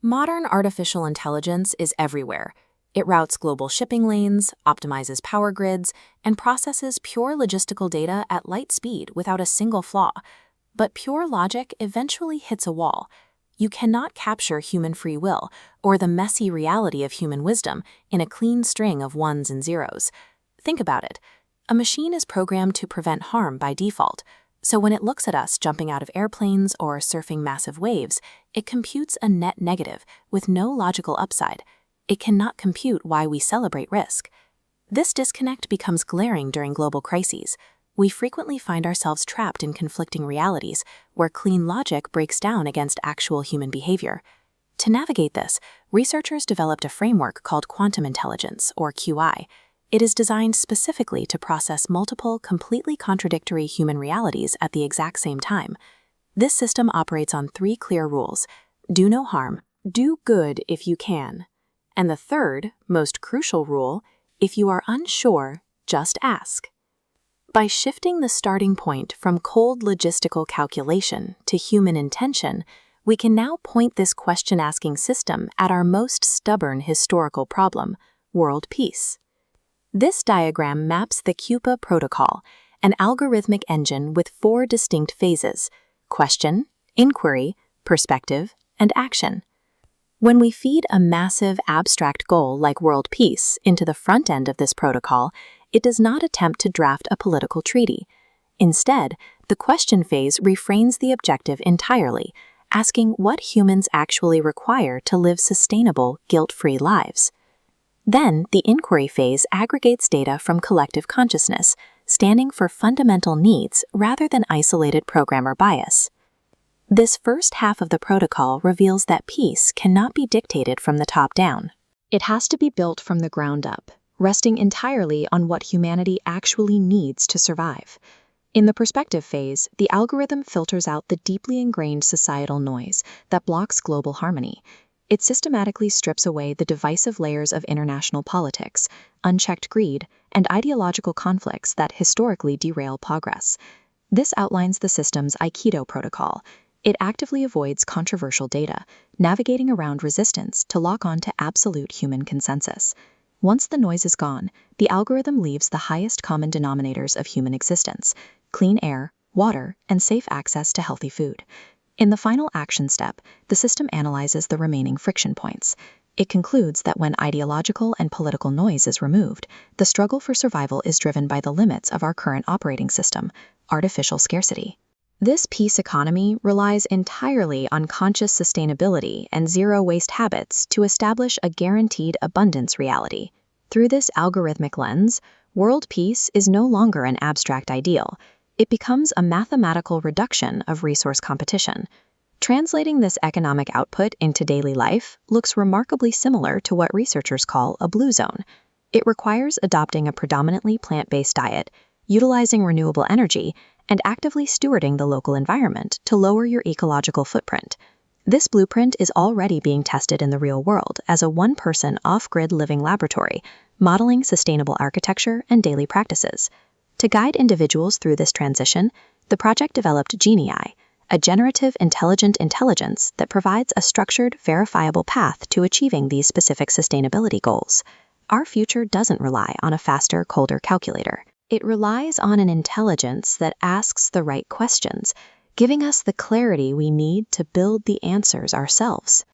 Modern artificial intelligence is everywhere. It routes global shipping lanes, optimizes power grids, and processes pure logistical data at light speed without a single flaw. But pure logic eventually hits a wall. You cannot capture human free will or the messy reality of human wisdom in a clean string of ones and zeros. Think about it. A machine is programmed to prevent harm by default. So when it looks at us jumping out of airplanes or surfing massive waves, it computes a net negative with no logical upside. It cannot compute why we celebrate risk. This disconnect becomes glaring during global crises. We frequently find ourselves trapped in conflicting realities where clean logic breaks down against actual human behavior. To navigate this, researchers developed a framework called quantum intelligence, or QI. It is designed specifically to process multiple, completely contradictory human realities at the exact same time. This system operates on 3 clear rules: do no harm, do good if you can. And the third, most crucial rule, if you are unsure, just ask. By shifting the starting point from cold logistical calculation to human intention, we can now point this question-asking system at our most stubborn historical problem, world peace. This diagram maps the QPA protocol, an algorithmic engine with 4 distinct phases: question, inquiry, perspective, and action. When we feed a massive abstract goal like world peace into the front end of this protocol, it does not attempt to draft a political treaty. Instead, the question phase reframes the objective entirely, asking what humans actually require to live sustainable, guilt-free lives. Then, the inquiry phase aggregates data from collective consciousness, standing for fundamental needs rather than isolated programmer bias. This first half of the protocol reveals that peace cannot be dictated from the top down. It has to be built from the ground up, resting entirely on what humanity actually needs to survive. In the perspective phase, the algorithm filters out the deeply ingrained societal noise that blocks global harmony. It systematically strips away the divisive layers of international politics, unchecked greed, and ideological conflicts that historically derail progress. This outlines the system's Aikido protocol. It actively avoids controversial data, navigating around resistance to lock on to absolute human consensus. Once the noise is gone, the algorithm leaves the highest common denominators of human existence: clean air, water, and safe access to healthy food. In the final action step, the system analyzes the remaining friction points. It concludes that when ideological and political noise is removed, the struggle for survival is driven by the limits of our current operating system: artificial scarcity. This peace economy relies entirely on conscious sustainability and zero-waste habits to establish a guaranteed abundance reality. Through this algorithmic lens, world peace is no longer an abstract ideal. It becomes a mathematical reduction of resource competition. Translating this economic output into daily life looks remarkably similar to what researchers call a blue zone. It requires adopting a predominantly plant-based diet, utilizing renewable energy, and actively stewarding the local environment to lower your ecological footprint. This blueprint is already being tested in the real world as a one-person off-grid living laboratory, modeling sustainable architecture and daily practices. To guide individuals through this transition, the project developed GENII, a generative intelligent intelligence that provides a structured, verifiable path to achieving these specific sustainability goals. Our future doesn't rely on a faster, colder calculator. It relies on an intelligence that asks the right questions, giving us the clarity we need to build the answers ourselves.